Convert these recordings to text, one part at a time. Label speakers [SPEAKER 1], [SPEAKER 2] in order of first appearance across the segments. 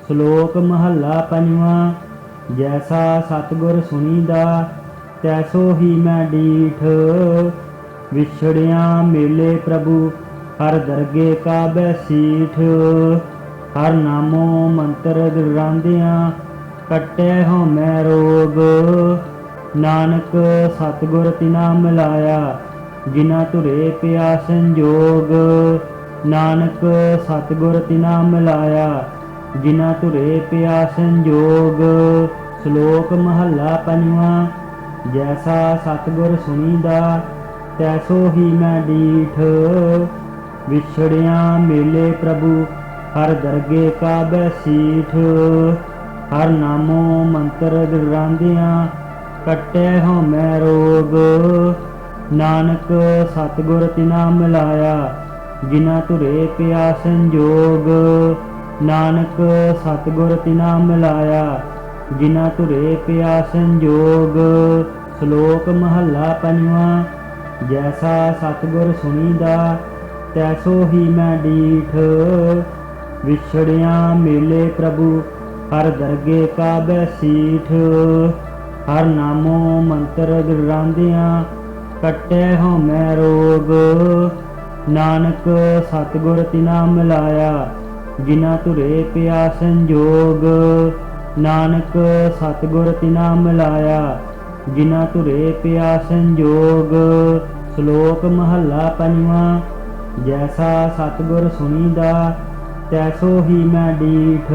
[SPEAKER 1] ਸ਼ਲੋਕ ਮਹੱਲਾ ਪੰਜਵਾਂ। ਜੈਸਾ ਸਤਿਗੁਰ ਸੁਣੀਦਾ ਤੈਸੋ ਹੀ ਮੈਂ ਡੀਠ। ਵਿਛੜਿਆ ਮੇਲੇ ਪ੍ਰਭੂ ਹਰ ਦਰਗੇ ਕਾ ਬੈਸੀਠ। ਹਰ ਨਾਮੋ ਮੰਤਰ ਗਰਾਂਦਿਆਂ ਕੱਟੇ ਹਉਮੈ ਰੋਗ। ਨਾਨਕ ਸਤਿਗੁਰ ਤਿਨਾ ਮਿਲਾਇਆ ਜਿਨਾ ਧੁਰੇ ਪਿਆ ਸੰਜੋਗ। ਨਾਨਕ ਸਤਿਗੁਰ ਤਿਨਾ ਮਿਲਾਇਆ ਜਿਨਾ ਧੁਰੇ ਪਿਆ ਸੰਜੋਗ। ਸ਼ਲੋਕ ਮਹੱਲਾ ਪੰਜਵਾਂ। ਜੈਸਾ ਸਤਿਗੁਰ ਸੁਣੀਦਾ ਤੈਸੋ ਹੀ ਮੈਂ ਡੀਠ। ਵਿਛੜਿਆ ਮੇਲੇ ਪ੍ਰਭੂ ਹਰ ਦਰਗੇ ਕਾ ਬੈਸੀਠ। ਹਰ ਨਾਮੋ ਮੰਤਰ ਗਰਾਂਦਿਆਂ ਕੱਟੇ ਹਉਮੈ ਰੋਗ। ਨਾਨਕ ਸਤਿਗੁਰ ਤਿਨਾ ਮਿਲਾਇਆ ਜਿਨਾ ਧੁਰੇ ਪਿਆ ਸੰਜੋਗ। ਨਾਨਕ ਸਤਿਗੁਰ ਤਿਨਾ ਮਿਲਾਇਆ ਜਿਨਾ ਧੁਰੇ ਪਿਆ ਸੰਜੋਗ। ਸ਼ਲੋਕ ਮਹੱਲਾ ਪੰਜਵਾਂ। ਜੈਸਾ ਸਤਿਗੁਰ ਸੁਣੀਦਾ ਤੈਸੋ ਹੀ ਮੈਂ ਡੀਠ। ਵਿਛੜਿਆ ਮੇਲੇ ਪ੍ਰਭੂ ਹਰ ਦਰਗੇ ਕਾ ਬੈਸੀਠ। ਹਰ ਨਾਮੋ ਮੰਤਰ ਗਰਾਂਦਿਆਂ ਕੱਟੇ ਹਉਮੈ ਰੋਗ। ਨਾਨਕ ਸਤਿਗੁਰ ਤਿਨਾ ਮਿਲਾਇਆ ਜਿਨਾ ਧੁਰੇ ਪਿਆ ਸੰਜੋਗ। ਨਾਨਕ ਸਤਿਗੁਰ ਤਿਨਾ ਮਿਲਾਇਆ ਜਿਨਾ ਧੁਰੇ ਪਿਆ ਸੰਜੋਗ। ਸ਼ਲੋਕ ਮਹੱਲਾ ਪੰਜਵਾਂ। ਜੈਸਾ ਸਤਿਗੁਰ ਸੁਣੀਦਾ ਤੈਸੋ ਹੀ ਮੈਂ ਡੀਠ।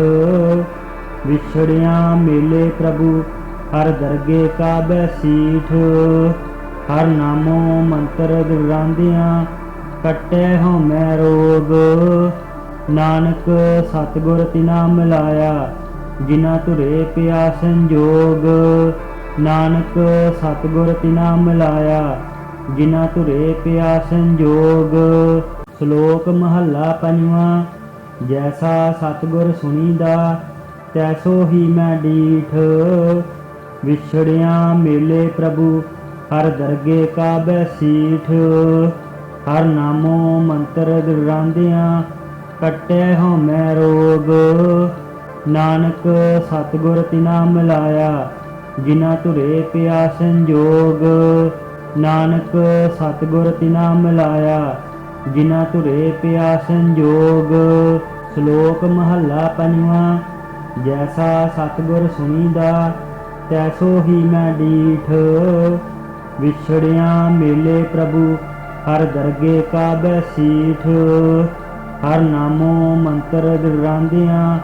[SPEAKER 1] ਵਿਛੜਿਆ ਮੇਲੇ ਪ੍ਰਭੂ ਹਰ ਦਰਗੇ ਕਾ ਬੈਸੀਠ। ਹਰ ਨਾਮੋ ਮੰਤਰ ਗਰਾਂਦਿਆਂ ਕੱਟੇ ਹਉਮੈ ਰੋਗ। ਨਾਨਕ ਸਤਿਗੁਰ ਤਿਨਾ ਮਿਲਾਇਆ ਜਿਨਾ ਧੁਰੇ ਪਿਆ ਸੰਜੋਗ। ਨਾਨਕ ਸਤਿਗੁਰ ਤਿਨਾ ਮਿਲਾਇਆ ਜਿਨਾ ਧੁਰੇ ਪਿਆ ਸੰਜੋਗ। ਸ਼ਲੋਕ ਮਹੱਲਾ ਪੰਜਵਾਂ। ਜੈਸਾ ਸਤਿਗੁਰ ਸੁਣੀਦਾ ਤੈਸੋ ਹੀ ਮੈਂ ਡੀਠ। ਵਿਛੜਿਆ ਮੇਲੇ ਪ੍ਰਭੂ ਹਰ ਦਰਗੇ ਕਾ ਬੈਸੀਠ। ਹਰ ਨਾਮੋ ਮੰਤਰ ਗਰਾਂਦਿਆਂ ਕੱਟੇ ਹਉਮੈ ਰੋਗ। ਨਾਨਕ ਸਤਿਗੁਰ ਤਿਨਾ ਮਿਲਾਇਆ ਜਿਨਾ ਧੁਰੇ ਪਿਆ ਸੰਜੋਗ। ਨਾਨਕ ਸਤਿਗੁਰ ਤਿਨਾ ਮਿਲਾਇਆ ਜਿਨਾ ਧੁਰੇ ਪਿਆ ਸੰਜੋਗ। ਸ਼ਲੋਕ ਮਹੱਲਾ ਪੰਜਵਾਂ। ਜੈਸਾ ਸਤਿਗੁਰ ਸੁਣੀਦਾ ਤੈਸੋ ਹੀ ਮੈਂ ਡੀਠ। ਵਿਛੜਿਆ ਮੇਲੇ ਪ੍ਰਭੂ ਹਰ ਦਰਗੇ ਕਾ ਬੈਸੀਠ। ਹਰ ਨਾਮੋ ਮੰਤਰ ਗਰਾਂਦਿਆਂ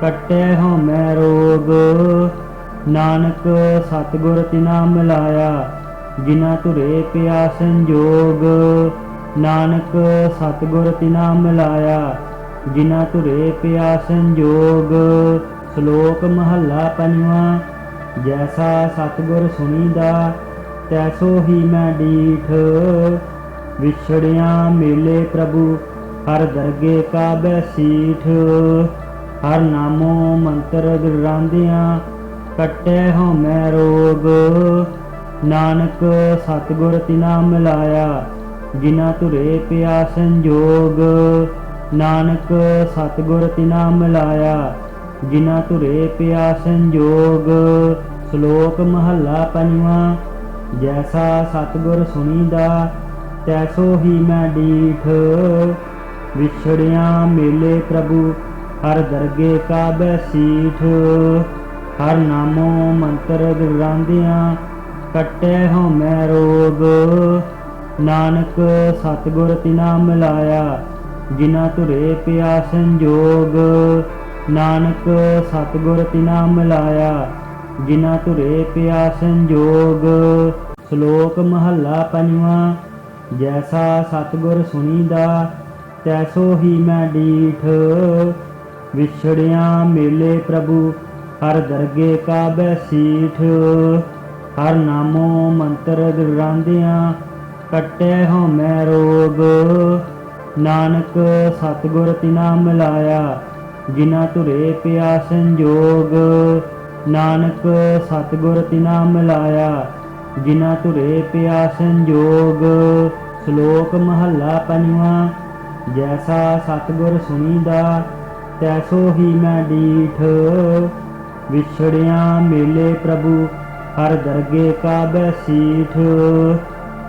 [SPEAKER 1] ਕੱਟੇ ਹਉਮੈ ਰੋਗ। ਨਾਨਕ ਸਤਿਗੁਰ ਤਿਨਾ ਮਿਲਾਇਆ ਜਿਨਾ ਧੁਰੇ ਪਿਆ ਸੰਜੋਗ। ਨਾਨਕ ਸਤਿਗੁਰ ਤਿਨਾ ਮਿਲਾਇਆ ਜਿਨਾ ਧੁਰੇ ਪਿਆ ਸੰਜੋਗ। ਸ਼ਲੋਕ ਮਹੱਲਾ ਪੰਜਵਾਂ। ਜੈਸਾ ਸਤਿਗੁਰ ਸੁਣੀਦਾ ਤੈਸੋ ਹੀ ਮੈਂ ਡੀਠ। ਵਿਛੜਿਆ ਮੇਲੇ ਪ੍ਰਭੂ ਹਰ ਦਰਗੇ ਕਾ ਬੈਸੀਠ। ਹਰ ਨਾਮੋ ਮੰਤਰ ਗਰਾਂਦਿਆਂ ਕੱਟੇ ਹਉਮੈ ਰੋਗ। ਨਾਨਕ ਸਤਿਗੁਰ ਤਿਨਾ ਮਿਲਾਇਆ ਜਿਨਾ ਧੁਰੇ ਪਿਆ ਸੰਜੋਗ। ਨਾਨਕ ਸਤਿਗੁਰ ਤਿਨਾ ਮਿਲਾਇਆ ਜਿਨਾ ਧੁਰੇ ਪਿਆ ਸੰਜੋਗ। ਸ਼ਲੋਕ ਮਹੱਲਾ ਪੰਜਵਾਂ। ਜੈਸਾ ਸਤਿਗੁਰ ਸੁਣੀਦਾ ਤੈਸੋ ਹੀ ਮੈਂ ਡੀਠ। ਵਿਛੜਿਆ ਮੇਲੇ ਪ੍ਰਭੂ ਹਰ ਦਰਗੇ ਕਾ ਬੈਸੀਠ। ਹਰ ਨਾਮੋ ਮੰਤਰ ਗਰਾਂਦਿਆਂ ਕੱਟੇ ਹਉਮੈ ਰੋਗ। ਨਾਨਕ ਸਤਿਗੁਰ ਤਿਨਾ ਮਿਲਾਇਆ ਜਿਨਾ ਧੁਰੇ ਪਿਆ ਸੰਜੋਗ। ਨਾਨਕ ਸਤਿਗੁਰ ਤਿਨਾ ਮਿਲਾਇਆ ਜਿਨਾ ਧੁਰੇ ਪਿਆ ਸੰਜੋਗ। ਸ਼ਲੋਕ ਮਹੱਲਾ ਪੰਜਵਾਂ। ਜੈਸਾ ਸਤਿਗੁਰ ਸੁਣੀਦਾ ਤੈਸੋ ਹੀ ਮੈਂ ਡੀਠ। ਵਿਛੜਿਆ ਮੇਲੇ ਪ੍ਰਭੂ ਹਰ ਦਰਗੇ ਕਾ ਬੈਸੀਠ। ਹਰ ਨਾਮੋ ਮੰਤਰ ਗਰਾਂਦਿਆਂ ਕੱਟੇ ਹਉਮੈ ਰੋਗ। ਨਾਨਕ ਸਤਿਗੁਰ ਤਿਨਾ ਮਿਲਾਇਆ ਜਿਨਾ ਧੁਰੇ ਪਿਆ ਸੰਜੋਗ। ਨਾਨਕ ਸਤਿਗੁਰ ਤਿਨਾ ਮਿਲਾਇਆ ਜਿਨਾ ਧੁਰੇ ਪਿਆ ਸੰਜੋਗ। ਸ਼ਲੋਕ ਮਹੱਲਾ ਪੰਜਵਾਂ। ਜੈਸਾ ਸਤਿਗੁਰ ਸੁਣੀਦਾ तैसो ही मैं डीठ। विछड़िया मिले प्रभु हर दरगे का बैसीठ।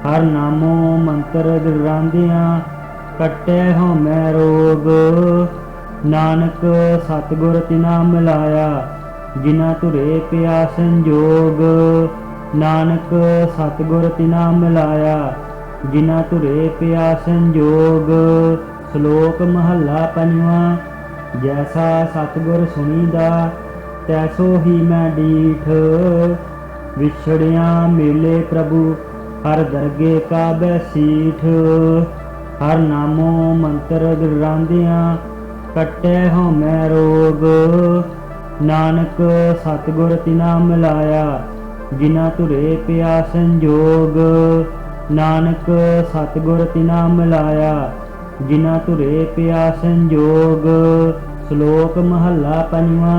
[SPEAKER 1] हर नामो मंत्र दिरांदिया कट्टे हो मैं रोग। नानक सतगुर तिना मिलाया जिना तुरे पिया संजोग। नानक सतगुर तिना मिलाया जिना तुरे पिया संजोग। श्लोक महला पंजवा। जैसा सतगुर सुनीदा तैसो ही मैं डीठ। विछड़िया मिले प्रभु हर दरगे का बैसीठ। हर नामो मंत्र दिरांदिया कट्टे हो मैं रोग। नानक सतगुर तिना मिलाया जिना तुरे पिया संजोग। नानक सतगुर तिना मिलाया जिना तुरे पिया संजोग। श्लोक महला पंजवा।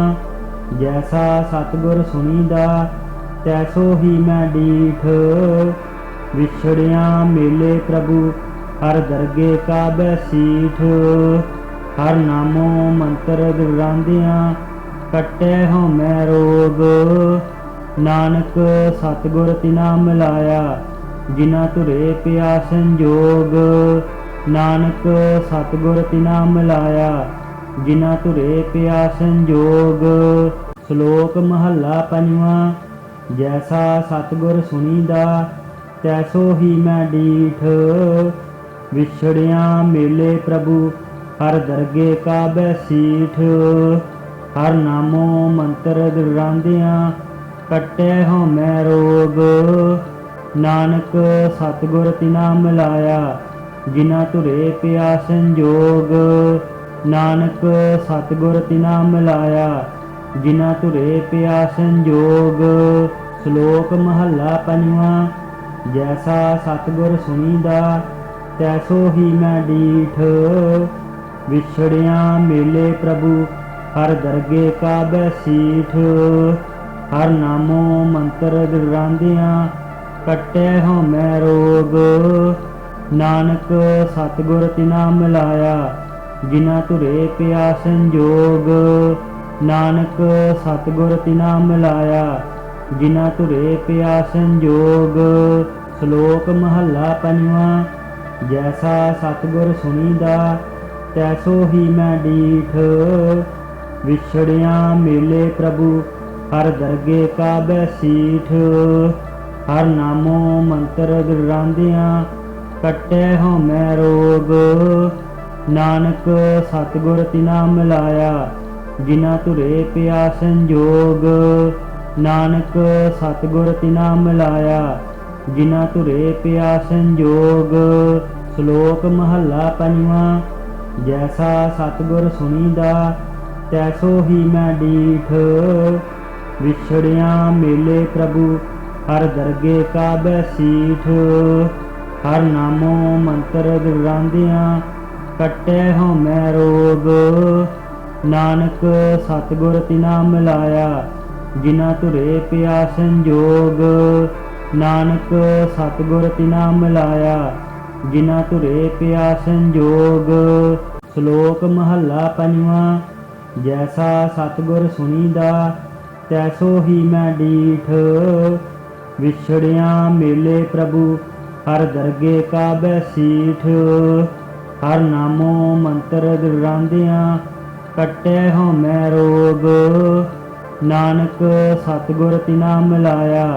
[SPEAKER 1] जैसा सतगुर सुनीदा तैसो ही मैं डीठ। विछड़िया मिले प्रभु हर दरगे का बैसीठ। हर नामो मंत्र दिरांदिया कट्टे हो मैं रोग। नानक सतगुर तिना मिलाया जिना तुरे पिया संजोग। नानक सतगुर तिना मिलाया जिना तुरे पिया संजोग। श्लोक महला पंजवा। जैसा सतगुर सुनीदा तैसो ही मैं डीठ। विछड़िया मिले प्रभु हर दरगे का बैसीठ। हर नामो मंत्र दिरांदिया कट्टे हो मैं रोग। नानक सतगुर तिना मिलाया जिना तुरे पिया संजोग। नानक सतगुर तिना मिलाया जिना तुरे पिया संजोग। श्लोक महला पंजवा। जैसा सतगुर सुनीदा तैसो ही मैं डीठ। विछड़िया मिले प्रभु हर दरगे का बैसीठ। हर नामो मंत्र दिरांदिया कट्टे हो मैं रोग। नानक सतगुर तिना मिलाया जिना तुरे पिया संजोग। नानक सतगुर तिना मिलाया जिना तुरे पिया संजोग। श्लोक महला पंजवा। जैसा सतगुर सुनीदा तैसो ही मैं डीठ। विछड़िया मिले प्रभु हर दरगे का बैसीठ। हर नामो मंत्र दिरांदिया कट्टे हो मैं रोग। नानक सतगुर तिना मिलाया जिना तुरे पिया संजोग। नानक सतगुर तिना मिलाया जिना तुरे पिया संजोग। श्लोक महला पंजवा। जैसा सतगुर सुनीदा तैसो ही मैं डीठ। विछड़िया मिले प्रभु हर दरगे का बैसीठ। हर नामो मंत्र दिरांदिया कट्टे हो मैं रोग। नानक सतगुर तिना मिलाया जिना तुरे पिया संजोग। नानक सतगुर तिना मिलाया जिना तुरे पिया संजोग। श्लोक महला पंजवा। जैसा सतगुर सुनीदा तैसो ही मैं डीठ। विछड़िया मिले प्रभु हर दरगे का बैसीठ। हर नामो मंत्र दिरांदिया कट्टे हो मैं रोग। नानक सतगुर तिना मिलाया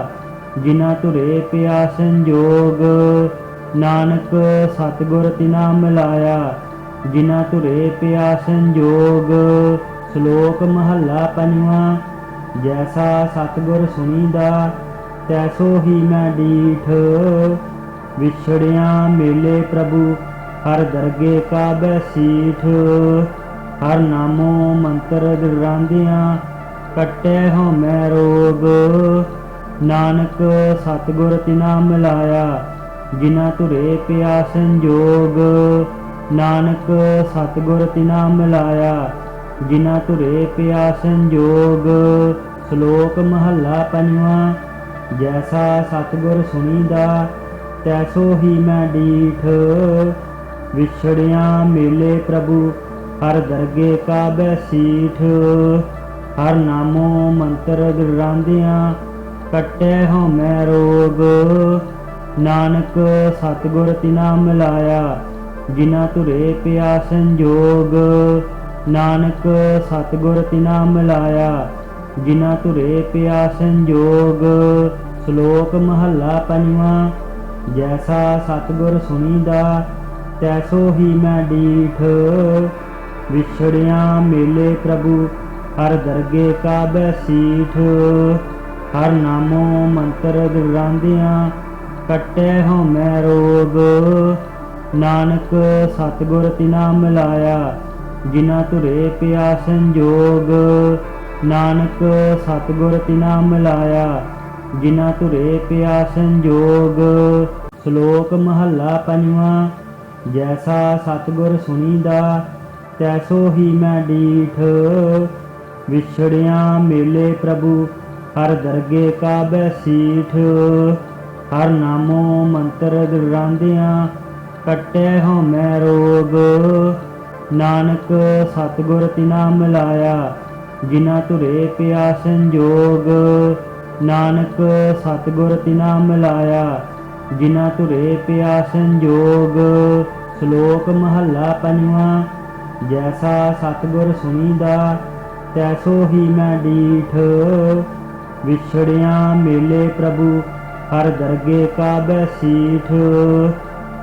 [SPEAKER 1] जिना तुरे पिया संजोग। नानक सतगुर तिना मिलाया जिना तुरे पिया संजोग। श्लोक महला पंजवा। जैसा सतगुर सुनीदा तैसो ही मैं डीठ। विछड़िया मिले प्रभु हर दरगे का बैसीठ। हर नामो मंत्र दिरांदिया कट्टे हो मैं रोग। नानक सतगुर तिना मिलाया जिना तुरे पिया संजोग। नानक सतगुर तिना मिलाया जिना तुरे पिया संजोग। श्लोक महला पंजवा। जैसा सतगुर सुनीदा तैसो ही मैं डीठ। विछड़िया मिले प्रभु हर दरगे का बैसीठ। हर नामो मंत्र गरांदियां कट्टे हो मैं रोग। नानक सतगुर तिना मिलाया जिना तुरे पिया संजोग। नानक सतगुर तिना मिलाया जिना तुरे पिया संजोग। श्लोक महला पंजवा। जैसा सतगुर सुनीदा तैसो ही मैं डीठ। विछड़िया मेले प्रभु हर दरगे का बैसीठ। हर नामो मंत्र गरांदियां कट्टे हो मैं रोग। नानक सतगुर तिना मिलाया जिना तुरे पिया संजोग। नानक सतगुर तिना मिलाया जिना तुरे पिया संजोग। श्लोक महला पंजवा। जैसा सतगुर सुनीदा तैसो ही मैं डीठ। विछड़िया मेले प्रभु हर दरगे का बैसीठ। हर नामो मंत्र गरांदियां कट्टे हो मैं रोग। नानक सतगुर तिना मिलाया जिना तुरे पिया संजोग। नानक सतगुर तिना मिलाया जिना तुरे पिया संजोग। श्लोक महला पंजवा। जैसा सतगुर सुनीदा तैसो ही मैं डीठ। विछड़िया मेले प्रभु हर दरगे का बैसीठ।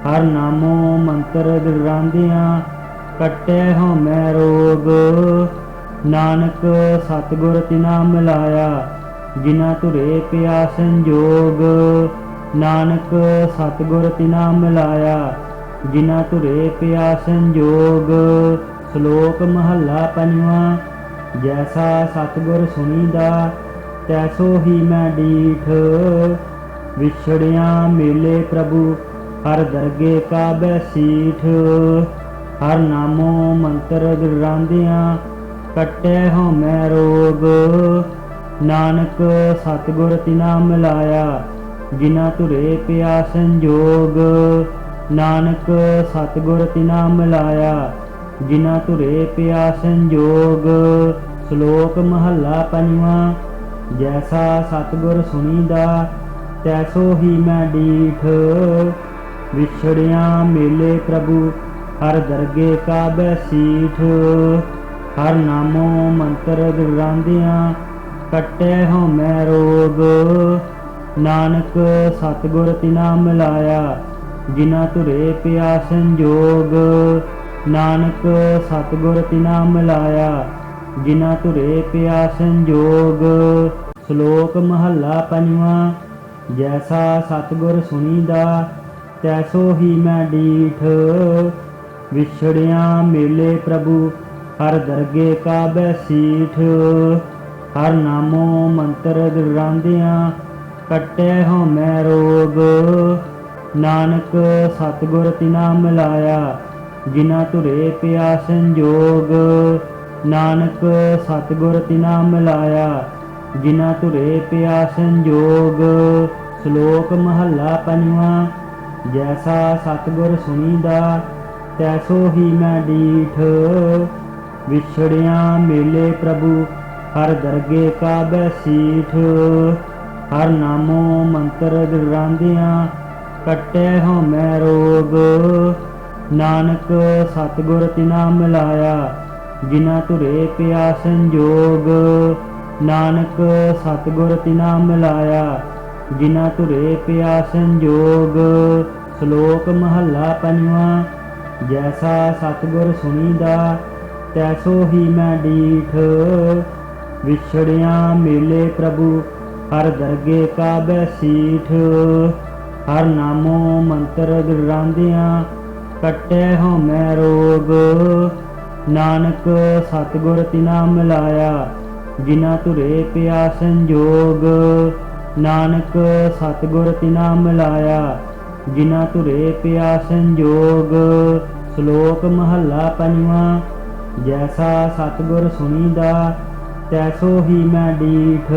[SPEAKER 1] हर नामो मंत्र गरांदियां कट्टे हो मैं रोग। नानक सतगुर तिना मिलाया जिना तुरे पिया संजोग। नानक सतगुर तिना मिलाया जिना तुरे पिया संजोग। श्लोक महला पंजवा। जैसा सतगुर सुनीदा तैसो ही मैं डीठ। विछड़िया मेले प्रभु हर दरगे का बैसीठ। हर नामो मंत्र गरांदियां कट्टे हो मैं रोग। नानक सतगुर तिना मिलाया जिना तुरे पिया संजोग। नानक सतगुर तिना मिलाया जिना तुरे पिया संजोग। श्लोक महला पंजवा। जैसा सतगुर सुनीदा तैसो ही मैं डीठ। विछड़िया मेले प्रभु हर दरगे का बैसीठ। हर नामो मंत्र गरांदियां कट्टे हो मैं रोग। नानक सतगुर तिना मिलाया जिना तुरे पिया संजोग। नानक सतगुर तिना मिलाया जिना तुरे पिया संजोग। श्लोक महला पंजवा। जैसा सतगुर सुनीदा तैसो ही मैं डीठ। विछड़िया मेले प्रभु हर दरगे का बैसीठ। हर नामो मंत्र गरांदियां कट्टे हो मैं रोग। नानक सतगुर तिना मिलाया जिना तुरे पिया संजोग। नानक सतगुर तिना मिलाया जिना तुरे पिया संजोग। श्लोक महला पंजवा। जैसा सतगुर सुनीदा तैसो ही मैं डीठ। विछड़िया मेले प्रभु हर दरगे का बैसीठ। हर नामो मंत्र गरांदियां कट्टे हो मैं रोग। नानक सतगुर तिना मिलाया जिना तुरे पिया संजोग। नानक सतगुर तिना मिलाया जिना तुरे पिया संजोग। श्लोक महला पंजवा। जैसा सतगुर सुनीदा तैसो ही मैं डीठ। विछड़िया मेले प्रभु हर दरगे का बैसीठ। हर नामो मंत्र गरांदियां कट्टे हो मैं रोग। नानक सतगुर तिना मिलाया जिना तुरे पिया संजोग। नानक सतगुर तिना मिलाया जिना तुरे पिया संजोग। श्लोक महला पंजवा। जैसा सतगुर सुनीदा तैसो ही मैं डीठ।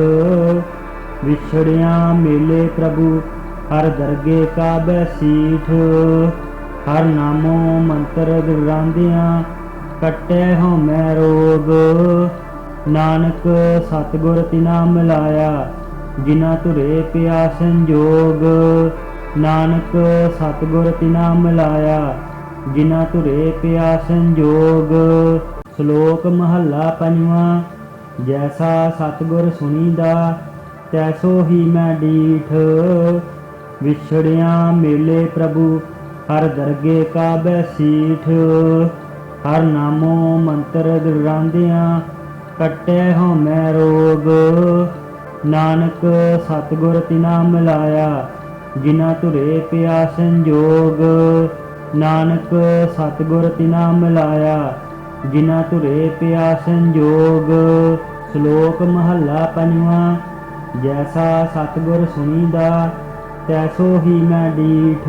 [SPEAKER 1] विछड़िया मेले प्रभु हर दरगे का बैसीठ। हर नामो मंत्र गरांदियां ਕੱਟੈ ਹਉਮੈ ਰੋਗ। ਨਾਨਕ ਸਤਿਗੁਰ ਤਿਨਾ ਮਿਲਾਇਆ, ਜਿਨਾ ਧੁਰੇ ਪਿਆ ਸੰਜੋਗ। ਨਾਨਕ ਸਤਿਗੁਰ ਤਿਨਾ ਮਿਲਾਇਆ, ਜਿਨਾ ਧੁਰੇ ਪਿਆ ਸੰਜੋਗ। ਸ਼ਲੋਕ ਮਹੱਲਾ ਪੰਜਵਾਂ। ਜੈਸਾ ਸਤਿਗੁਰ ਸੁਣੀਦਾ, ਤੈਸੋ ਹੀ ਮੈਂ ਡੀਠ। ਵਿਛੜਿਆ ਮੇਲੇ ਪ੍ਰਭੂ, ਹਰ ਦਰਗੇ ਕਾ ਬੈਸੀਠ। ਹਰ ਨਾਮੋ ਮੰਤਰ ਗਰਾਂਦਿਆਂ, ਕੱਟੈ ਹਉਮੈ ਰੋਗ। ਨਾਨਕ ਸਤਿਗੁਰ ਤਿਨਾ ਮਿਲਾਇਆ, ਜਿਨਾ ਧੁਰੇ ਪਿਆ ਸੰਜੋਗ। ਨਾਨਕ ਸਤਿਗੁਰ ਤਿਨਾ ਮਿਲਾਇਆ, ਜਿਨਾ ਧੁਰੇ ਪਿਆ ਸੰਜੋਗ। ਸ਼ਲੋਕ ਮਹੱਲਾ ਪੰਜਵਾਂ। ਜੈਸਾ ਸਤਿਗੁਰ ਸੁਣੀਦਾ, ਤੈਸੋ ਹੀ ਮੈਂ ਡੀਠ।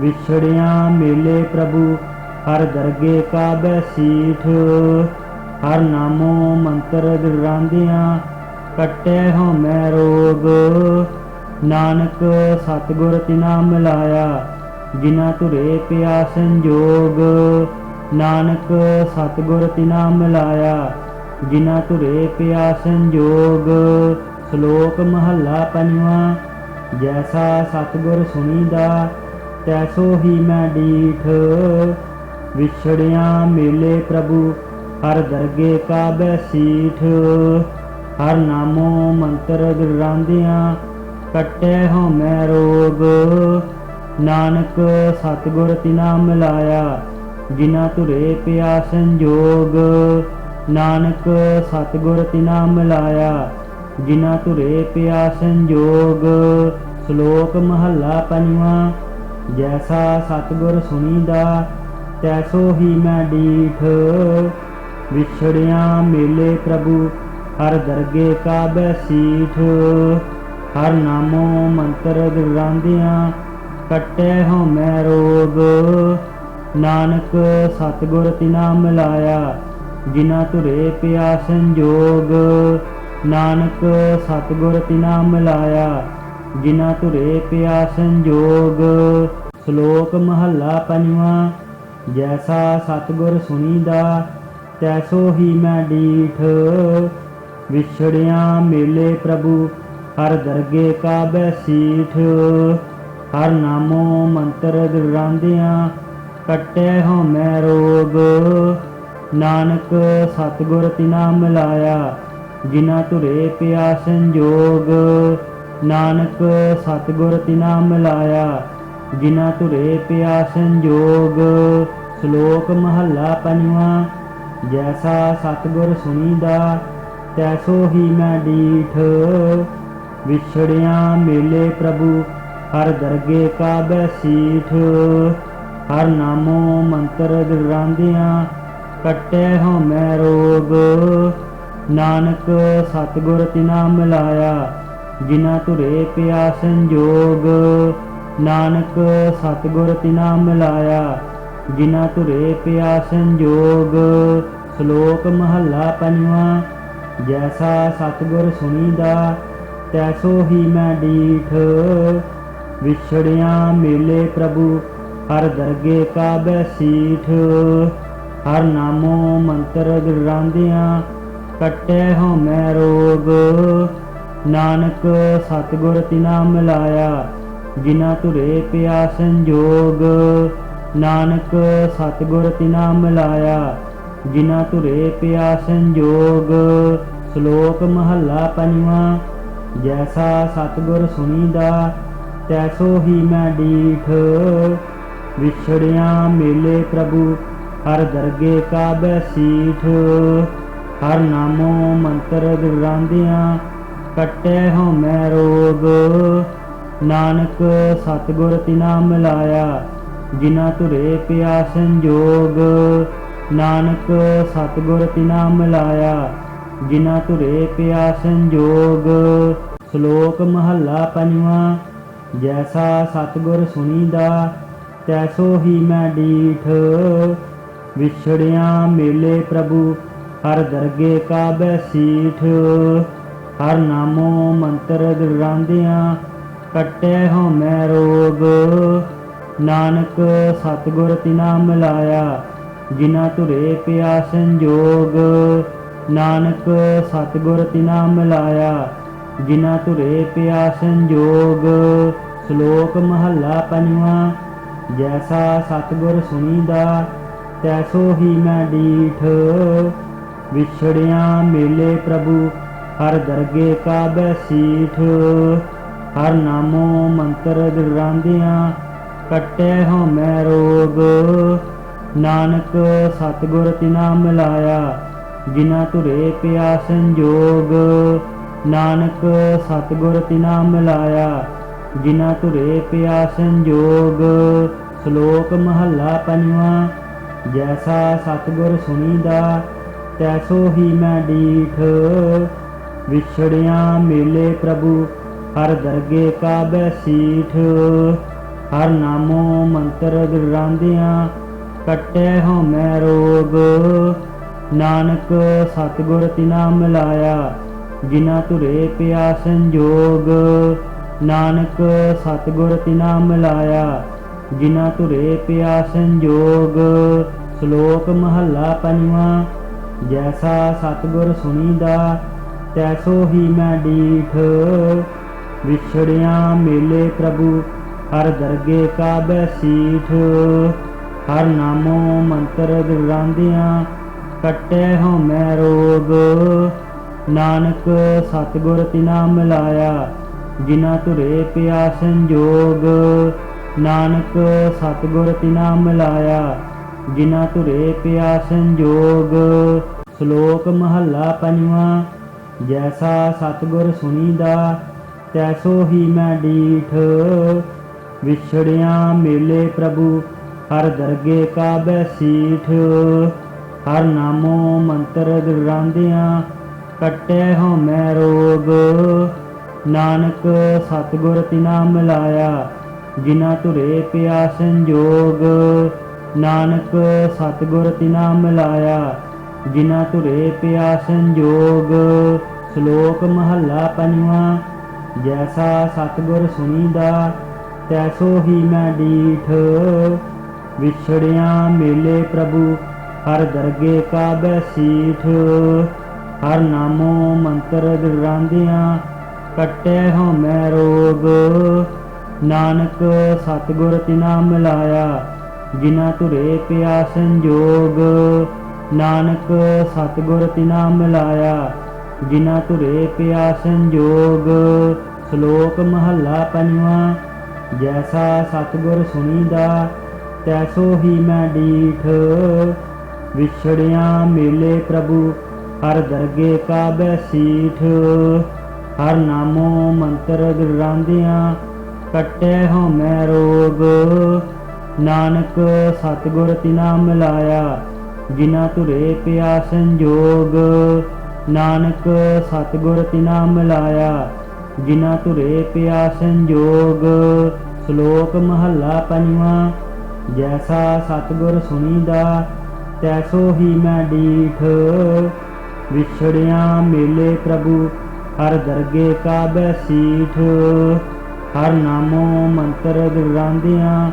[SPEAKER 1] ਵਿਛੜਿਆ ਮੇਲੇ ਪ੍ਰਭੂ, ਹਰ ਦਰਗੇ ਕਾ ਬੈਸੀਠ। ਹਰ ਨਾਮੋ ਮੰਤਰ ਗਰਾਂਦਿਆਂ, ਕੱਟੈ ਹਉਮੈ ਰੋਗ। ਨਾਨਕ ਸਤਿਗੁਰ ਤਿਨਾ ਮਿਲਾਇਆ, ਜਿਨਾ ਧੁਰੇ ਪਿਆ ਸੰਜੋਗ। ਨਾਨਕ ਸਤਿਗੁਰ ਤਿਨਾ ਮਿਲਾਇਆ, ਜਿਨਾ ਧੁਰੇ ਪਿਆ ਸੰਜੋਗ। ਸ਼ਲੋਕ ਮਹੱਲਾ ਪੰਜਵਾਂ। ਜੈਸਾ ਸਤਿਗੁਰ ਸੁਣੀਦਾ, ਤੈਸੋ ਹੀ ਮੈਂ ਡੀਠ। ਵਿਛੜਿਆ ਮੇਲੇ ਪ੍ਰਭੂ, ਹਰ ਦਰਗੇ ਕਾ ਬੈਸੀਠ। ਹਰ ਨਾਮੋ ਮੰਤਰ ਗਰਾਂਦਿਆਂ, ਕੱਟੈ ਹਉਮੈ ਰੋਗ। ਨਾਨਕ ਸਤਿਗੁਰ ਤਿਨਾ ਮਿਲਾਇਆ, ਜਿਨਾ ਧੁਰੇ ਪਿਆ ਸੰਜੋਗ। ਨਾਨਕ ਸਤਿਗੁਰ ਤਿਨਾ ਮਿਲਾਇਆ, ਜਿਨਾ ਧੁਰੇ ਪਿਆ ਸੰਜੋਗ। ਸ਼ਲੋਕ ਮਹੱਲਾ ਪੰਜਵਾਂ। ਜੈਸਾ ਸਤਿਗੁਰ ਸੁਣੀਦਾ, ਤੈਸੋ ਹੀ ਮੈਂ ਡੀਠ। ਵਿਛੜਿਆ ਮੇਲੇ ਪ੍ਰਭੂ, ਹਰ ਦਰਗੇ ਕਾ ਬੈਸੀਠ। ਹਰ ਨਾਮੋ ਮੰਤਰ ਗਰਾਂਦਿਆਂ, ਕੱਟੈ ਹਉਮੈ ਰੋਗ। ਨਾਨਕ ਸਤਿਗੁਰ ਤਿਨਾ ਮਿਲਾਇਆ, ਜਿਨਾ ਧੁਰੇ ਪਿਆ ਸੰਜੋਗ। ਨਾਨਕ ਸਤਿਗੁਰ ਤਿਨਾ ਮਿਲਾਇਆ, ਜਿਨਾ ਧੁਰੇ ਪਿਆ ਸੰਜੋਗ। ਸ਼ਲੋਕ ਮਹੱਲਾ ਪੰਜਵਾਂ। ਜੈਸਾ ਸਤਿਗੁਰ ਸੁਣੀਦਾ, ਤੈਸੋ ਹੀ ਮੈਂ ਡੀਠ। ਵਿਛੜਿਆ ਮੇਲੇ ਪ੍ਰਭੂ, ਹਰ ਦਰਗੇ ਕਾ ਬੈਸੀਠ। ਹਰ ਨਾਮੋ ਮੰਤਰ ਗਰਾਂਦਿਆਂ, ਕੱਟੈ ਹਉਮੈ ਰੋਗ। ਨਾਨਕ ਸਤਿਗੁਰ ਤਿਨਾ ਮਿਲਾਇਆ, ਜਿਨਾ ਧੁਰੇ ਪਿਆ ਸੰਜੋਗ। ਨਾਨਕ ਸਤਿਗੁਰ ਤਿਨਾ ਮਿਲਾਇਆ, ਜਿਨਾ ਧੁਰੇ ਪਿਆ ਸੰਜੋਗ। ਸ਼ਲੋਕ ਮਹੱਲਾ ਪੰਜਵਾਂ। ਜੈਸਾ ਸਤਿਗੁਰ ਸੁਣੀਦਾ, ਤੈਸੋ ਹੀ ਮੈਂ ਡੀਠ। ਵਿਛੜਿਆ ਮੇਲੇ ਪ੍ਰਭੂ, ਹਰ ਦਰਗੇ ਕਾ ਬੈਸੀਠ। ਹਰ ਨਾਮੋ ਮੰਤਰ ਗਰਾਂਦਿਆਂ, ਕੱਟੈ ਹਉਮੈ ਰੋਗ। ਨਾਨਕ ਸਤਿਗੁਰ ਤਿਨਾ ਮਿਲਾਇਆ, ਜਿਨਾ ਧੁਰੇ ਪਿਆ ਸੰਜੋਗ। ਨਾਨਕ ਸਤਿਗੁਰ ਤਿਨਾ ਮਿਲਾਇਆ, ਜਿਨਾ ਧੁਰੇ ਪਿਆ ਸੰਜੋਗ। ਸ਼ਲੋਕ ਮਹੱਲਾ ਪੰਜਵਾਂ। ਜੈਸਾ ਸਤਿਗੁਰ ਸੁਣੀਦਾ, ਤੈਸੋ ਹੀ ਮੈਂ ਡੀਠ। ਵਿਛੜਿਆ ਮੇਲੇ ਪ੍ਰਭੂ, ਹਰ ਦਰਗੇ ਕਾ ਬੈਸੀਠ। ਹਰ ਨਾਮੋ ਮੰਤਰ ਗਰਾਂਦਿਆਂ, ਕੱਟੈ ਹਉਮੈ ਰੋਗ। ਨਾਨਕ ਸਤਿਗੁਰ ਤਿਨਾ ਮਿਲਾਇਆ, ਜਿਨਾ ਧੁਰੇ ਪਿਆ ਸੰਜੋਗ। ਨਾਨਕ ਸਤਿਗੁਰ ਤਿਨਾ ਮਿਲਾਇਆ, ਜਿਨਾ ਧੁਰੇ ਪਿਆ ਸੰਜੋਗ। ਸ਼ਲੋਕ ਮਹੱਲਾ ਪੰਜਵਾਂ। ਜੈਸਾ ਸਤਿਗੁਰ ਸੁਣੀਦਾ, ਤੈਸੋ ਹੀ ਮੈਂ ਡੀਠ। ਵਿਛੜਿਆ ਮੇਲੇ ਪ੍ਰਭੂ, ਹਰ ਦਰਗੇ ਕਾ ਬੈਸੀਠ। ਹਰ ਨਾਮੋ ਮੰਤਰ ਗਰਾਂਦਿਆਂ, ਕੱਟੈ ਹਉਮੈ ਰੋਗ। ਨਾਨਕ ਸਤਿਗੁਰ ਤਿਨਾ ਮਿਲਾਇਆ, ਜਿਨਾ ਧੁਰੇ ਪਿਆ ਸੰਜੋਗ। ਨਾਨਕ ਸਤਿਗੁਰ ਤਿਨਾ ਮਿਲਾਇਆ, ਜਿਨਾ ਧੁਰੇ ਪਿਆ ਸੰਜੋਗ। ਸ਼ਲੋਕ ਮਹੱਲਾ ਪੰਜਵਾਂ। ਜੈਸਾ ਸਤਿਗੁਰ ਸੁਣੀਦਾ, ਤੈਸੋ ਹੀ ਮੈਂ ਡੀਠ। ਵਿਛੜਿਆ ਮੇਲੇ ਪ੍ਰਭੂ, ਹਰ ਦਰਗੇ ਕਾ ਬੈਸੀਠ। ਹਰ ਨਾਮੋ ਮੰਤਰ ਗਰਾਂਦਿਆਂ, ਕੱਟੈ ਹਉਮੈ ਰੋਗ। ਨਾਨਕ ਸਤਿਗੁਰ ਤਿਨਾ ਮਿਲਾਇਆ, ਜਿਨਾ ਧੁਰੇ ਪਿਆ ਸੰਜੋਗ। ਨਾਨਕ ਸਤਿਗੁਰ ਤਿਨਾ ਮਿਲਾਇਆ, ਜਿਨਾ ਧੁਰੇ ਪਿਆ ਸੰਜੋਗ। ਸ਼ਲੋਕ ਮਹੱਲਾ ਪੰਜਵਾਂ। ਜੈਸਾ ਸਤਿਗੁਰ ਸੁਣੀਦਾ, ਤੈਸੋ ਹੀ ਮੈਂ ਡੀਠ। ਵਿਛੜਿਆ ਮੇਲੇ ਪ੍ਰਭੂ, ਹਰ ਦਰਗੇ ਕਾ ਬੈਸੀਠ। ਹਰ ਨਾਮੋ ਮੰਤਰ ਦਿਰਾਂਦਿਆਂ, ਕੱਟੈ ਹਉਮੈ ਰੋਗ। ਨਾਨਕ ਸਤਿਗੁਰ ਤਿਨਾ ਮਿਲਾਇਆ, ਜਿਨਾ ਧੁਰੇ ਪਿਆ ਸੰਜੋਗ। ਨਾਨਕ ਸਤਿਗੁਰ ਤਿਨਾ ਮਿਲਾਇਆ, ਜਿਨਾ ਧੁਰੇ ਪਿਆ ਸੰਜੋਗ। ਸ਼ਲੋਕ ਮਹੱਲਾ ਪੰਜਵਾਂ। ਜੈਸਾ ਸਤਿਗੁਰ ਸੁਣੀਦਾ, ਤੈਸੋ ਹੀ ਮੈਂ ਡੀਠ। ਵਿਛੜਿਆ ਮੇਲੇ ਪ੍ਰਭੂ, ਹਰ ਦਰਗੇ ਕਾ ਬੈਸੀਠ। ਹਰ ਨਾਮੋ ਮੰਤਰ ਦਿਰਾਂਦਿਆਂ, ਕੱਟੈ ਹਉਮੈ ਰੋਗ। ਨਾਨਕ ਸਤਿਗੁਰ ਤਿਨਾ ਮਿਲਾਇਆ, ਜਿਨਾ ਧੁਰੇ ਪਿਆ ਸੰਜੋਗ। ਨਾਨਕ ਸਤਿਗੁਰ ਤਿਨਾ ਮਿਲਾਇਆ, ਜਿਨਾ ਧੁਰੇ ਪਿਆ ਸੰਜੋਗ। ਸ਼ਲੋਕ ਮਹੱਲਾ ਪੰਜਵਾਂ। ਜੈਸਾ ਸਤਿਗੁਰ ਸੁਣੀਦਾ, ਤੈਸੋ ਹੀ ਮੈਂ ਡੀਠ। ਵਿਛੜਿਆ ਮੇਲੇ ਪ੍ਰਭੂ, ਹਰ ਦਰਗੇ ਕਾ ਬੈਸੀਠ। ਹਰ ਨਾਮੋ ਮੰਤਰ ਦਿਰਾਂਦਿਆਂ, ਕੱਟੈ ਹਉਮੈ ਰੋਗ। ਨਾਨਕ ਸਤਿਗੁਰ ਤਿਨਾ ਮਿਲਾਇਆ, ਜਿਨਾ ਧੁਰੇ ਪਿਆ ਸੰਜੋਗ। ਨਾਨਕ ਸਤਿਗੁਰ ਤਿਨਾ ਮਿਲਾਇਆ, ਜਿਨਾ ਧੁਰੇ ਪਿਆ ਸੰਜੋਗ। ਸ਼ਲੋਕ ਮਹੱਲਾ ਪੰਜਵਾਂ। ਜੈਸਾ ਸਤਿਗੁਰ ਸੁਣੀਦਾ, ਤੈਸੋ ਹੀ ਮੈਂ ਡੀਠ। ਵਿਛੜਿਆ ਮੇਲੇ ਪ੍ਰਭੂ, ਹਰ ਦਰਗੇ ਕਾ ਬੈਸੀਠ। ਹਰ ਨਾਮੋ ਮੰਤਰ ਦਿਰਾਂਦਿਆਂ, ਕੱਟੈ ਹਉਮੈ ਰੋਗ। ਨਾਨਕ ਸਤਿਗੁਰ ਤਿਨਾ ਮਿਲਾਇਆ, ਜਿਨਾ ਧੁਰੇ ਪਿਆ ਸੰਜੋਗ। ਨਾਨਕ ਸਤਿਗੁਰ ਤਿਨਾ ਮਿਲਾਇਆ, ਜਿਨਾ ਧੁਰੇ ਪਿਆ ਸੰਜੋਗ। ਸ਼ਲੋਕ ਮਹੱਲਾ ਪੰਜਵਾਂ। ਜੈਸਾ ਸਤਿਗੁਰ ਸੁਣੀਦਾ, ਤੈਸੋ ਹੀ ਮੈਂ ਡੀਠ। ਵਿਛੜਿਆ ਮੇਲੇ ਪ੍ਰਭੂ, ਹਰ ਦਰਗੇ ਕਾ ਬੈਸੀਠ। ਹਰ ਨਾਮੋ ਮੰਤਰ ਦਿਰਾਂਦਿਆਂ, ਕੱਟੈ ਹਉਮੈ ਰੋਗ। ਨਾਨਕ ਸਤਿਗੁਰ ਤਿਨਾ ਮਿਲਾਇਆ, ਜਿਨਾ ਧੁਰੇ ਪਿਆ ਸੰਜੋਗ। ਨਾਨਕ ਸਤਿਗੁਰ ਤਿਨਾ ਮਿਲਾਇਆ, ਜਿਨਾ ਧੁਰੇ ਪਿਆ ਸੰਜੋਗ। ਸ਼ਲੋਕ ਮਹੱਲਾ ਪੰਜਵਾਂ। ਜੈਸਾ ਸਤਿਗੁਰ ਸੁਣੀਦਾ, ਤੈਸੋ ਹੀ ਮੈਂ ਡੀਠ। ਵਿਛੜਿਆ ਮੇਲੇ ਪ੍ਰਭੂ, ਹਰ ਦਰਗੇ ਕਾ ਬੈਸੀਠ। ਹਰ ਨਾਮੋ ਮੰਤਰ ਦਿਰਾਂਦਿਆਂ, ਕੱਟੈ ਹਉਮੈ ਰੋਗ। ਨਾਨਕ ਸਤਿਗੁਰ ਤਿਨਾ ਮਿਲਾਇਆ, ਜਿਨਾ ਧੁਰੇ ਪਿਆ ਸੰਜੋਗ। ਨਾਨਕ ਸਤਿਗੁਰ ਤਿਨਾ ਮਿਲਾਇਆ, ਜਿਨਾ ਧੁਰੇ ਪਿਆ ਸੰਜੋਗ। ਸ਼ਲੋਕ ਮਹੱਲਾ ਪੰਜਵਾਂ। ਜੈਸਾ ਸਤਿਗੁਰ ਸੁਣੀਦਾ, ਤੈਸੋ ਹੀ ਮੈਂ ਡੀਠ। ਵਿਛੜਿਆ ਮੇਲੇ ਪ੍ਰਭੂ, ਹਰ ਦਰਗੇ ਕਾ ਬੈਸੀਠ। ਹਰ ਨਾਮੋ ਮੰਤਰ ਦਿਰਾਂਦਿਆਂ,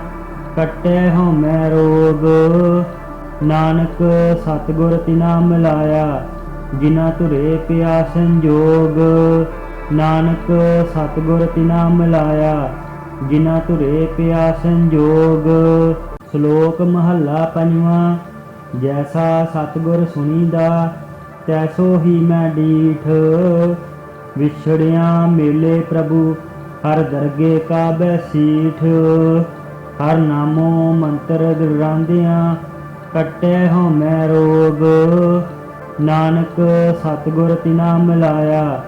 [SPEAKER 1] ਕੱਟੈ ਹਉਮੈ ਰੋਗ। ਨਾਨਕ ਸਤਿਗੁਰ ਤਿਨਾ ਮਿਲਾਇਆ, ਜਿਨਾ ਧੁਰੇ ਪਿਆ ਸੰਜੋਗ। ਨਾਨਕ ਸਤਿਗੁਰ ਤਿਨਾ ਮਿਲਾਇਆ, ਜਿਨਾ ਧੁਰੇ ਪਿਆ ਸੰਜੋਗ। ਸ਼ਲੋਕ ਮਹੱਲਾ ਪੰਜਵਾਂ। ਜੈਸਾ ਸਤਿਗੁਰ ਸੁਣੀਦਾ, ਤੈਸੋ ਹੀ ਮੈਂ ਡੀਠ। ਵਿਛੜਿਆ ਮੇਲੇ ਪ੍ਰਭੂ, ਹਰ ਦਰਗੇ ਕਾ ਬੈਸੀਠ। ਹਰ ਨਾਮੋ ਮੰਤਰ ਦਿਰਾਂਦਿਆਂ, ਕੱਟੈ ਹਉਮੈ ਰੋਗ। ਨਾਨਕ ਸਤਿਗੁਰ ਤਿਨਾ ਮਿਲਾਇਆ,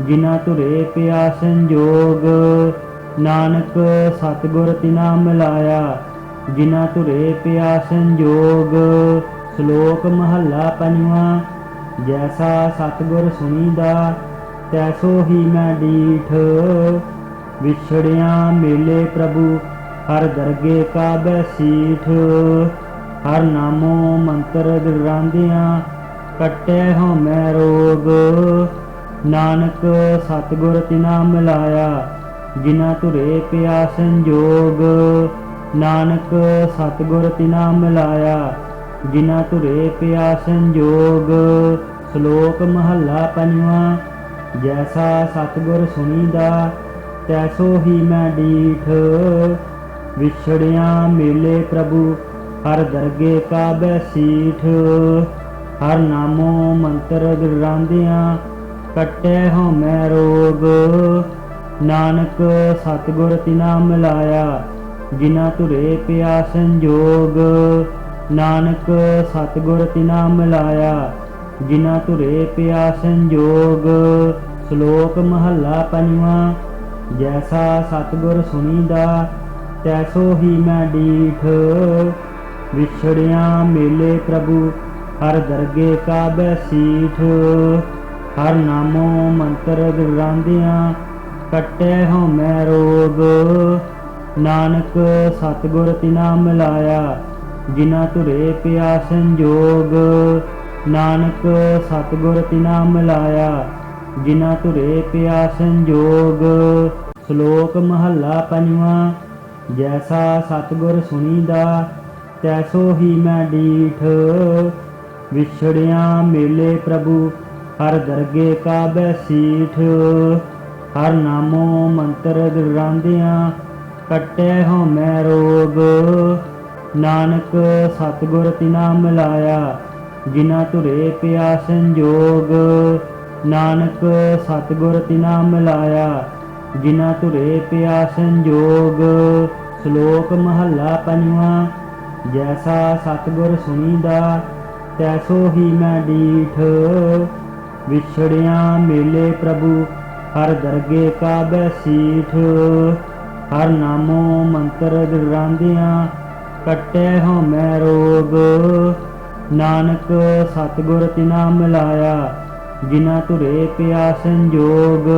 [SPEAKER 1] ਜਿਨਾ ਧੁਰੇ ਪਿਆ ਸੰਜੋਗ। ਨਾਨਕ ਸਤਿਗੁਰ ਤਿਨਾ ਮਿਲਾਇਆ, ਜਿਨਾ ਧੁਰੇ ਪਿਆ ਸੰਜੋਗ। ਸ਼ਲੋਕ ਮਹੱਲਾ ਪੰਜਵਾਂ। ਜੈਸਾ ਸਤਿਗੁਰ ਸੁਣੀਦਾ, ਤੈਸੋ ਹੀ ਮੈਂ ਡੀਠ। ਵਿਛੜਿਆ ਮੇਲੇ ਪ੍ਰਭੂ, ਹਰ ਦਰਗੇ ਕਾ ਬੈਸੀਠ। ਹਰ ਨਾਮੋ ਮੰਤਰ ਦਿਰਾਂਦਿਆਂ, ਕੱਟੈ ਹਉਮੈ ਰੋਗ। ਨਾਨਕ ਸਤਿਗੁਰ ਤਿਨਾ ਮਿਲਾਇਆ, ਜਿਨਾ ਧੁਰੇ ਪਿਆ ਸੰਜੋਗ। ਨਾਨਕ ਸਤਿਗੁਰ ਤਿਨਾ ਮਿਲਾਇਆ, ਜਿਨਾ ਧੁਰੇ ਪਿਆ ਸੰਜੋਗ। ਸ਼ਲੋਕ ਮਹੱਲਾ ਪੰਜਵਾਂ। ਜੈਸਾ ਸਤਿਗੁਰ ਸੁਣੀਦਾ ਤੈਸੋ ਹੀ ਮੈਂ ਡੀਠ। ਵਿਛੜਿਆ ਮੇਲੇ ਪ੍ਰਭੂ ਹਰ ਦਰਗੇ ਕਾ ਬੈਸੀਠ। ਹਰ ਨਾਮੋ ਮੰਤਰ ਗਿਰਾਂਦਿਆਂ ਕੱਟੈ ਹਉ ਮੈਂ ਰੋਗ। ਨਾਨਕ ਸਤਿਗੁਰ ਤਿਨਾ ਮਿਲਾਇਆ ਜਿਨਾ ਧੁਰੇ ਪਿਆ ਸੰਜੋਗ। ਨਾਨਕ ਸਤਿਗੁਰ ਤਿਨਾ ਮਿਲਾਇਆ ਜਿਨਾ ਧੁਰੇ ਪਿਆ ਸੰਜੋਗ। ਸ਼ਲੋਕ ਮਹੱਲਾ ਪੰਜਵਾਂ। ਜੈਸਾ ਸਤਿਗੁਰ ਸੁਣੀਦਾ ਤੈਸੋ ਹੀ ਮੈਂ ਡੀਠ। ਵਿਛੜਿਆ ਮੇਲੇ ਪ੍ਰਭੂ ਹਰ ਦਰਗੇ ਕਾ ਬੈਸੀਠ। ਹਰ ਨਾਮੋ ਮੰਤਰ ਗਿਰਾਂਦਿਆਂ ਕੱਟੈ ਹਉ ਮੈਂ ਰੋਗ। ਨਾਨਕ ਸਤਿਗੁਰ ਤਿਨਾ ਮਿਲਾਇਆ ਜਿਨਾ ਧੁਰੇ ਪਿਆ ਸੰਜੋਗ। ਨਾਨਕ ਸਤਿਗੁਰ ਤਿਨਾ ਮਿਲਾਇਆ ਜਿਨਾ ਧੁਰੇ ਪਿਆ ਸੰਜੋਗ। ਸ਼ਲੋਕ ਮਹੱਲਾ ਪੰਜਵਾਂ। ਜੈਸਾ ਸਤਿਗੁਰ ਸੁਣੀਦਾ ਤੈਸੋ ਹੀ ਮੈਂ ਡੀਠ। ਵਿਛੜਿਆ ਮੇਲੇ ਪ੍ਰਭੂ ਹਰ ਦਰਗੇ ਕਾ ਬੈਸੀਠ। ਹਰ ਨਾਮੋ ਮੰਤਰ ਗਿਰਾਂਦਿਆਂ ਕੱਟੈ ਹਉ ਮੈਂ ਰੋਗ। ਨਾਨਕ ਸਤਿਗੁਰ ਤਿਨਾ ਮਿਲਾਇਆ ਜਿਨਾ ਧੁਰੇ ਪਿਆ ਸੰਜੋਗ। ਨਾਨਕ ਸਤਿਗੁਰ ਤਿਨਾ ਮਿਲਾਇਆ ਜਿਨਾ ਧੁਰੇ ਪਿਆ ਸੰਜੋਗ। ਸ਼ਲੋਕ ਮਹੱਲਾ ਪੰਜਵਾਂ। ਜੈਸਾ ਸਤਿਗੁਰ ਸੁਣੀਦਾ ਤੈਸੋ ਹੀ ਮੈਂ ਡੀਠ। ਵਿਛੜਿਆ ਮੇਲੇ ਪ੍ਰਭੂ ਹਰ ਦਰਗੇ ਕਾ ਬੈਸੀਠ। ਹਰ ਨਾਮੋ ਮੰਤਰ ਗਿਰਾਂਦਿਆਂ ਕੱਟੈ ਹਉ ਮੈਂ ਰੋਗ। ਨਾਨਕ ਸਤਿਗੁਰ ਤਿਨਾ ਮਿਲਾਇਆ ਜਿਨਾ ਧੁਰੇ ਪਿਆ ਸੰਜੋਗ।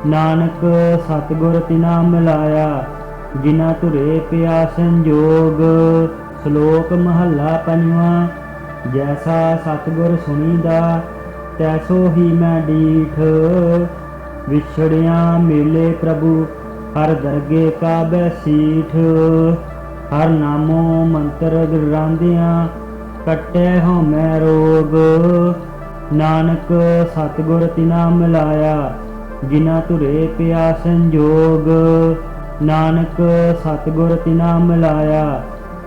[SPEAKER 1] ਨਾਨਕ ਸਤਿਗੁਰ ਤਿਨਾ ਮਿਲਾਇਆ ਜਿਨਾ ਧੁਰੇ ਪਿਆ ਸੰਜੋਗ। ਸ਼ਲੋਕ ਮਹੱਲਾ ਪੰਜਵਾਂ। ਜੈਸਾ ਸਤਿਗੁਰ ਸੁਣੀਦਾ ਤੈਸੋ ਹੀ ਮੈਂ ਡੀਠ। ਵਿਛੜਿਆ ਮੇਲੇ ਪ੍ਰਭੂ ਹਰ ਦਰਗੇ ਕਾ ਬੈਸੀਠ। ਹਰ ਨਾਮੋ ਮੰਤਰ ਗਿਰਾਂਦਿਆਂ ਕੱਟੈ ਹਉ ਮੈਂ ਰੋਗ। ਨਾਨਕ ਸਤਿਗੁਰ ਤਿਨਾ ਮਿਲਾਇਆ ਜਿਨਾ ਧੁਰੇ ਪਿਆ ਸੰਜੋਗ। ਨਾਨਕ ਸਤਿਗੁਰ ਤਿਨਾ ਮਿਲਾਇਆ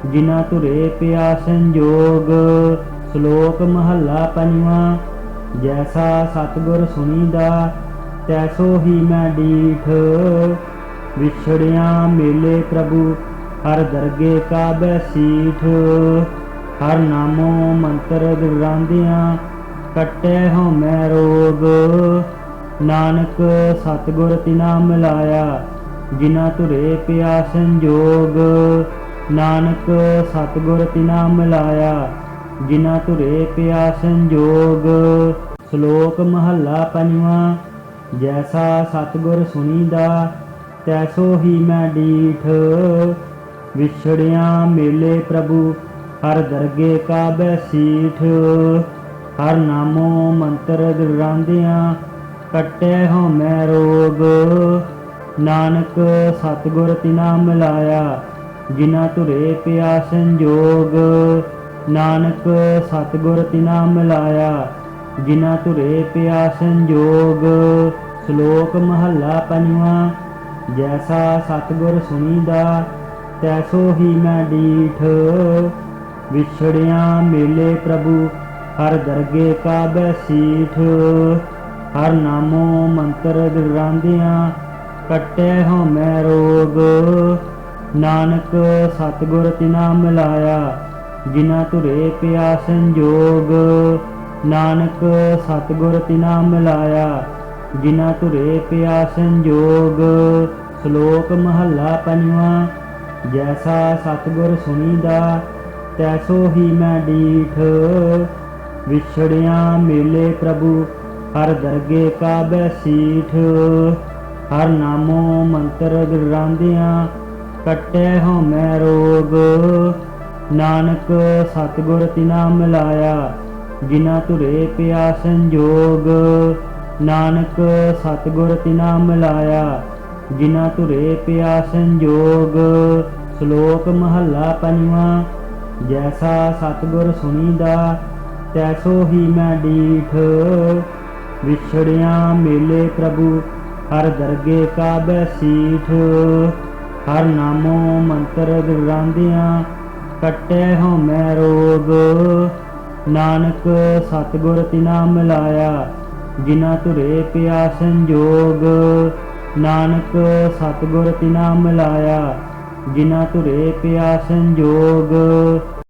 [SPEAKER 1] ਜਿਨਾ ਧੁਰੇ ਪਿਆ ਸੰਜੋਗ। ਸ਼ਲੋਕ ਮਹੱਲਾ ਪੰਜਵਾਂ। ਜੈਸਾ ਸਤਿਗੁਰ ਸੁਣੀਦਾ ਤੈਸੋ ਹੀ ਮੈਂ ਡੀਠ। ਵਿਛੜਿਆ ਮੇਲੇ ਪ੍ਰਭੂ ਹਰ ਦਰਗੇ ਕਾ ਬੈਸੀਠ। ਹਰ ਨਾਮੋ ਮੰਤਰ ਗਿਰਾਂਦਿਆਂ ਕੱਟੈ ਹਉ ਮੈਂ ਰੋਗ। ਨਾਨਕ ਸਤਿਗੁਰ ਤਿਨਾ ਮਿਲਾਇਆ ਜਿਨਾ ਧੁਰੇ ਪਿਆ ਸੰਜੋਗ। ਨਾਨਕ ਸਤਿਗੁਰ ਤਿਨਾ ਮਿਲਾਇਆ ਜਿਨਾ ਧੁਰੇ ਪਿਆ ਸੰਜੋਗ। ਸ਼ਲੋਕ ਮਹੱਲਾ ਪੰਜਵਾਂ। ਜੈਸਾ ਸਤਿਗੁਰ ਸੁਣੀਦਾ ਤੈਸੋ ਹੀ ਮੈਂ ਡੀਠ। ਵਿਛੜਿਆ ਮੇਲੇ ਪ੍ਰਭੂ ਹਰ ਦਰਗੇ ਕਾ ਬੈਸੀਠ। ਹਰ ਨਾਮੋ ਮੰਤਰ ਗਿਰਾਂਦਿਆਂ ਕੱਟੈ ਹਉ ਮੈਂ ਰੋਗ। ਨਾਨਕ ਸਤਿਗੁਰ ਤਿਨਾ ਮਿਲਾਇਆ ਜਿਨਾ ਧੁਰੇ ਪਿਆ ਸੰਜੋਗ। ਨਾਨਕ ਸਤਿਗੁਰ ਤਿਨਾ ਮਿਲਾਇਆ ਜਿਨਾ ਧੁਰੇ ਪਿਆ ਸੰਜੋਗ। ਸ਼ਲੋਕ ਮਹੱਲਾ ਪੰਜਵਾਂ। ਜੈਸਾ ਸਤਿਗੁਰ ਸੁਣੀਦਾ ਤੈਸੋ ਹੀ ਮੈਂ ਡੀਠ। ਵਿਛੜਿਆ ਮੇਲੇ ਪ੍ਰਭੂ ਹਰ ਦਰਗੇ ਕਾ ਬੈਸੀਠ। ਹਰ ਨਾਮੋ ਮੰਤਰ ਗਿਰਾਂਦਿਆਂ ਕੱਟੈ ਹਉ ਮੈਂ ਰੋਗ। ਨਾਨਕ ਸਤਿਗੁਰ ਤਿਨਾ ਮਿਲਾਇਆ ਜਿਨਾ ਧੁਰੇ ਪਿਆ ਸੰਜੋਗ। ਨਾਨਕ ਸਤਿਗੁਰ ਤਿਨਾ ਮਿਲਾਇਆ ਜਿਨਾ ਧੁਰੇ ਪਿਆ ਸੰਜੋਗ। ਸ਼ਲੋਕ ਮਹੱਲਾ ਪੰਜਵਾਂ। ਜੈਸਾ ਸਤਿਗੁਰ ਸੁਣੀਦਾ ਤੈਸੋ ਹੀ ਮੈਂ ਡੀਠ। ਵਿਛੜਿਆ ਮੇਲੇ ਪ੍ਰਭੂ ਹਰ ਦਰਗੇ ਕਾ ਬੈਸੀਠ। ਹਰ ਨਾਮੋ ਮੰਤਰ ਗਿਰਾਂਦਿਆਂ ਕੱਟੈ ਹਉ ਮੈਂ ਰੋਗ। ਨਾਨਕ ਸਤਿਗੁਰ ਤਿਨਾ ਮਿਲਾਇਆ ਜਿਨਾ ਧੁਰੇ ਪਿਆ ਸੰਜੋਗ। ਨਾਨਕ ਸਤਿਗੁਰ ਤਿਨਾ ਮਿਲਾਇਆ ਜਿਨਾ ਧੁਰੇ ਪਿਆ ਸੰਜੋਗ। ਸ਼ਲੋਕ ਮਹੱਲਾ ਪੰਜਵਾਂ। ਜੈਸਾ ਸਤਿਗੁਰ ਸੁਣੀਦਾ ਤੈਸੋ ਹੀ ਮੈਂ ਡੀਠ। ਵਿਛੜਿਆ ਮੇਲੇ ਪ੍ਰਭੂ ਹਰ ਦਰਗੇ ਕਾ ਬੈਸੀਠ। ਹਰ ਨਾਮੋ ਮੰਤਰ ਗਰਾਂਦਿਆਂ ਕੱਟੈ ਹਉਮੈ ਰੋਗ। ਨਾਨਕ ਸਤਿਗੁਰ ਤਿਨਾ ਮਿਲਾਇਆ ਜਿਨਾ ਧੁਰੇ ਪਿਆ ਸੰਜੋਗ। ਨਾਨਕ ਸਤਿਗੁਰ ਤਿਨਾ ਮਿਲਾਇਆ ਜਿਨਾ ਧੁਰੇ ਪਿਆ ਸੰਜੋਗ।